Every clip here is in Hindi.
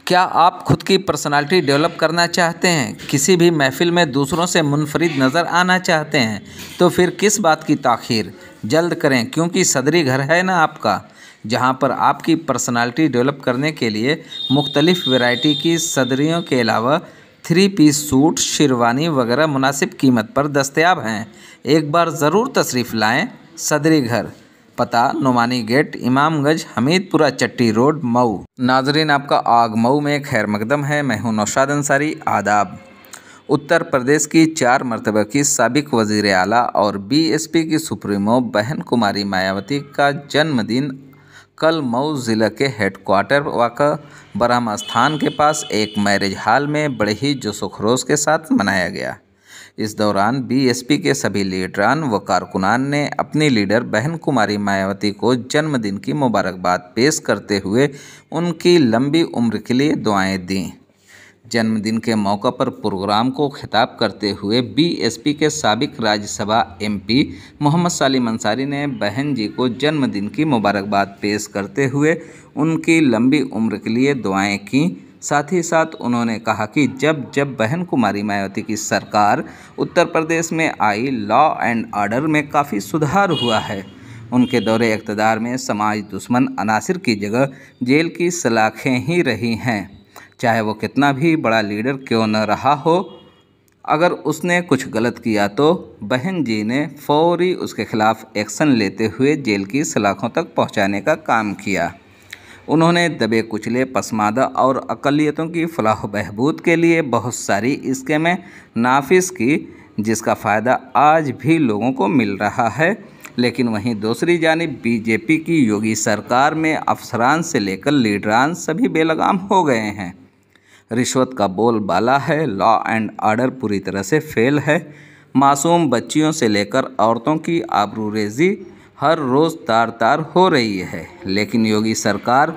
क्या आप खुद की पर्सनालिटी डेवलप करना चाहते हैं, किसी भी महफिल में दूसरों से मुनफरिद नज़र आना चाहते हैं, तो फिर किस बात की ताख़ीर, जल्द करें क्योंकि सदरी घर है ना आपका, जहां पर आपकी पर्सनालिटी डेवलप करने के लिए मुख्तलिफ़ वैरायटी की सदरियों के अलावा 3 पीस सूट, शेरवानी वगैरह मुनासिब कीमत पर दस्तयाब हैं। एक बार ज़रूर तशरीफ़ लाएँ। सदरी घर, पता नुमानी गेट, इमामगंज, हमीदपुरा चट्टी रोड, मऊ। नाजरीन, आपका आग मऊ में खैर मकदम है। मैं हूं नौशाद अंसारी। आदाब। उत्तर प्रदेश की 4 मरतबा की साबिक वज़ीर आला और बीएसपी की सुप्रीमो बहन कुमारी मायावती का जन्मदिन कल मऊ ज़िला के हेडक्वार्टर वाक़ा बरहमा स्थान के पास एक मैरिज हॉल में बड़े ही जोशो खरोश के साथ मनाया गया। इस दौरान बीएसपी के सभी लीडरान व कारकुनान ने अपनी लीडर बहन कुमारी मायावती को जन्मदिन की मुबारकबाद पेश करते हुए उनकी लंबी उम्र के लिए दुआएं दीं। जन्मदिन के मौका पर प्रोग्राम को खिताब करते हुए बीएसपी के साबिक राज्यसभा एमपी मोहम्मद सालिम अंसारी ने बहन जी को जन्मदिन की मुबारकबाद पेश करते हुए उनकी लंबी उम्र के लिए दुआएं की। साथ ही साथ उन्होंने कहा कि जब बहन कुमारी मायावती की सरकार उत्तर प्रदेश में आई, लॉ एंड ऑर्डर में काफ़ी सुधार हुआ है। उनके दौरे इक़्तिदार में समाज दुश्मन अनासिर की जगह जेल की सलाखें ही रही हैं। चाहे वो कितना भी बड़ा लीडर क्यों न रहा हो, अगर उसने कुछ गलत किया तो बहन जी ने फौरी उसके खिलाफ एक्शन लेते हुए जेल की सलाखों तक पहुंचाने का काम किया। उन्होंने दबे कुचले, पसमादा और अक़लियतों की फलाह बहबूद के लिए बहुत सारी स्कीमें नाफिज की, जिसका फ़ायदा आज भी लोगों को मिल रहा है। लेकिन वहीं दूसरी जानिब बीजेपी की योगी सरकार में अफसरान से लेकर लीडरान सभी बेलगाम हो गए हैं। रिश्वत का बोलबाला है, लॉ एंड ऑर्डर पूरी तरह से फेल है। मासूम बच्चियों से लेकर औरतों की आबरूरेज़ी हर रोज़ तार हो रही है, लेकिन योगी सरकार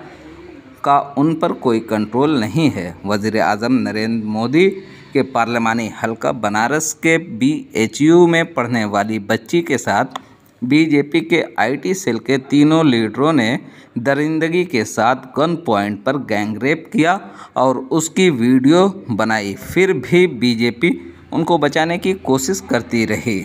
का उन पर कोई कंट्रोल नहीं है। वज़ीर आज़म नरेंद्र मोदी के पार्लिमानी हलका बनारस के BHU में पढ़ने वाली बच्ची के साथ बीजेपी के IT सेल के तीनों लीडरों ने दरिंदगी के साथ गन पॉइंट पर गैंगरेप किया और उसकी वीडियो बनाई। फिर भी बीजेपी उनको बचाने की कोशिश करती रही।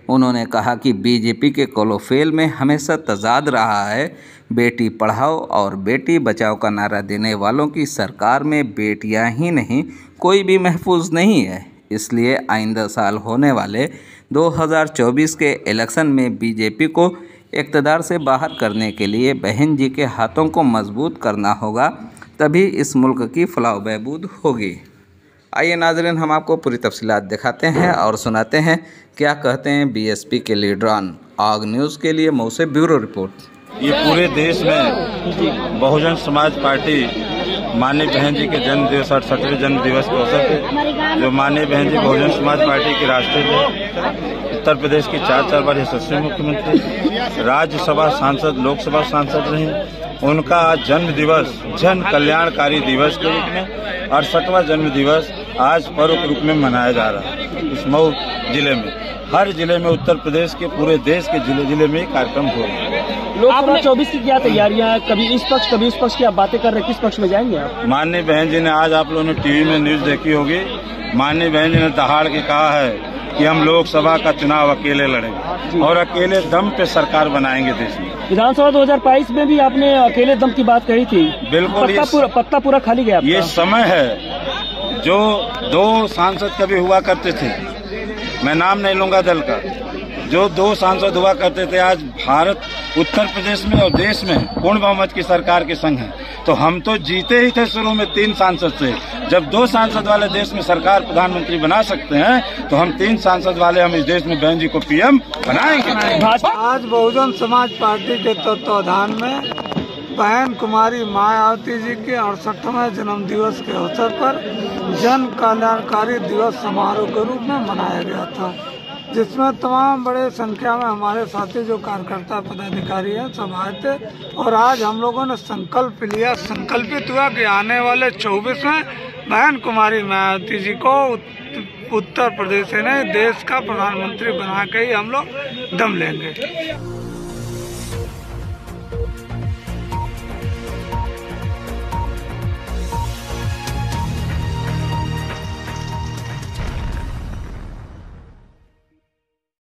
उन्होंने कहा कि बीजेपी के कोलोफेल में हमेशा तजाद रहा है। बेटी पढ़ाओ और बेटी बचाओ का नारा देने वालों की सरकार में बेटियां ही नहीं, कोई भी महफूज नहीं है। इसलिए आइंदा साल होने वाले 2024 के इलेक्शन में बीजेपी को इक़्तिदार से बाहर करने के लिए बहन जी के हाथों को मजबूत करना होगा, तभी इस मुल्क की फलाह बहबूद होगी। आइए नाज़रीन, हम आपको पूरी तफसीलात दिखाते हैं और सुनाते हैं क्या कहते हैं बीएसपी के लीडरान। आग न्यूज़ के लिए मऊ से ब्यूरो रिपोर्ट। ये पूरे देश में बहुजन समाज पार्टी माननीय बहन जी के जन्म दिवस 68वें जन्म दिवस के अवसर पे, जो माननीय बहन जी बहुजन समाज पार्टी की राष्ट्रीय उत्तर प्रदेश की 4 बार यशस्वी मुख्यमंत्री, राज्यसभा सांसद, लोकसभा सांसद रही, उनका आज जन्म दिवस जन कल्याणकारी दिवस के रूप में 68वां जन्म दिवस आज पर्व के रूप में मनाया जा रहा है। इस मऊ जिले में, हर जिले में, उत्तर प्रदेश के पूरे देश के जिले में कार्यक्रम हो रहे हैं। लोकसभा 24 की क्या तैयारियां हैं? कभी इस पक्ष कभी उस पक्ष की आप बातें कर रहे हैं, किस पक्ष में जाएंगे आप? माननीय बहन जी ने, आज आप लोगों ने टीवी में न्यूज देखी होगी, माननीय बहन जी ने दहाड़ के कहा है कि हम लोकसभा का चुनाव अकेले लड़ेंगे और अकेले दम पे सरकार बनाएंगे देश में। विधानसभा 2022 में भी आपने अकेले दम की बात कही थी। बिल्कुल, पत्ता पूरा खाली गया। ये समय है जो 2 सांसद कभी हुआ करते थे, मैं नाम नहीं लूंगा दल का, जो 2 सांसद हुआ करते थे, आज भारत उत्तर प्रदेश में और देश में पूर्ण बहुमत की सरकार के संग है। तो हम तो जीते ही थे शुरू में 3 सांसद से। जब 2 सांसद वाले देश में सरकार प्रधानमंत्री बना सकते हैं, तो हम 3 सांसद वाले हम इस देश में बहन जी को PM बनाएंगे। आज बहुजन समाज पार्टी के तत्वाधान में बहन कुमारी मायावती जी के 68वें जन्म दिवस के अवसर पर जन कल्याणकारी दिवस समारोह के रूप में मनाया गया था, जिसमें तमाम बड़े संख्या में हमारे साथी जो कार्यकर्ता पदाधिकारी हैं सब आए थे। और आज हम लोगों ने संकल्पित हुआ कि आने वाले 24 में बहन कुमारी मायावती जी को उत्तर प्रदेश से नहीं, देश का प्रधानमंत्री बना के ही हम लोग दम लेंगे।